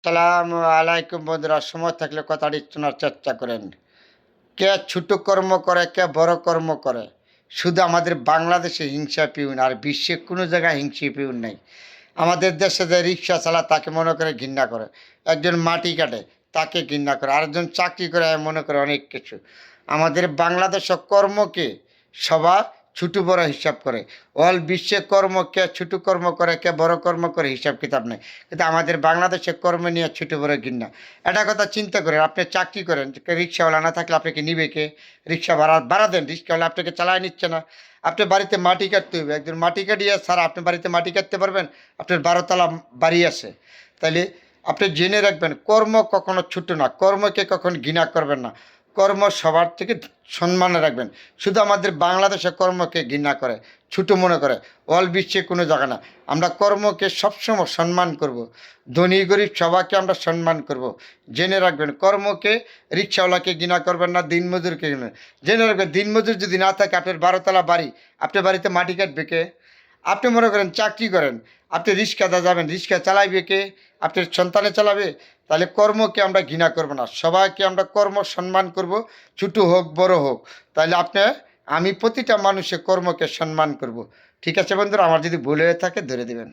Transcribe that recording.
আসসালামু আলাইকুম বন্ধুরা, সময় থাকলে কথাটি শোনার চেষ্টা করেন। কে ছোট কর্ম করে, কে বড় কর্ম করে, শুধু আমাদের বাংলাদেশে হিংসা পিউন, আর বিশ্বে কোনো জায়গায় হিংসা পিউন নেই। আমাদের দেশে যে রিক্সা চালা তাকে মনে করে ঘৃণা করে, একজন মাটি কাটে তাকে ঘৃণা করে, আরেকজন চাকরি করে মনে করে অনেক কিছু। আমাদের বাংলাদেশে কর্মকে সবার ছোট বড় হিসাব করে। অল বিশ্বে কর্ম কে ছোট কর্ম করে, কে বড় কর্ম করে, হিসাব কিতাব নেই। কিন্তু আমাদের বাংলাদেশে কর্ম নিয়ে ছোট বড় ঘৃণা। এটা কথা চিন্তা করেন, আপনি চাকরি করেন, রিক্সাওয়ালা না থাকলে আপনাকে নিবে কে? রিক্সা ভাড়া দেন, রিক্সাওয়ালা আপনাকে চালায় নিচ্ছে না। আপনি বাড়িতে মাটি কাটতে হবে, একজন মাটি কাটিয়ে স্যার আপনি বাড়িতে মাটি কাটতে পারবেন? আপনার 12 তলা বাড়ি আছে। তাইলে আপনি জেনে রাখবেন, কর্ম কখনো ছোট না, কর্মকে কখনো ঘৃণা করবেন না, কর্ম সবার থেকে সম্মানে রাখবেন। শুধু আমাদের বাংলাদেশে কর্মকে ঘৃণা করে, ছোট মনে করে, অল বিশ্বে কোনো জায়গা না। আমরা কর্মকে সবসময় সম্মান করব, ধনী গরিব সবাইকে আমরা সম্মান করব। জেনে রাখবেন, কর্মকে রিক্সাওয়ালাকে ঘৃণা করবেন না, দিনমজুরকে ঘৃণা। জেনে রাখবেন, দিনমজুর যদি না থাকে, আপনার 12 তলা বাড়ি, আপনার বাড়িতে মাটি কাটবে কে? আপনি মনে করেন চাকরি করেন, আপনি রিক্সাতে যাবেন, রিক্সা চালাইবে কে? আপনার সন্তানে চালাবে? তাহলে কর্মকে আমরা ঘৃণা করব না, সবাইকে আমরা কর্ম সম্মান করব, ছোটো হোক বড় হোক। তাহলে আমি প্রতিটা মানুষের কর্মকে সম্মান করব। ঠিক আছে বন্ধুরা, আমার যদি ভুল হয়ে থাকে ধরে দেবেন।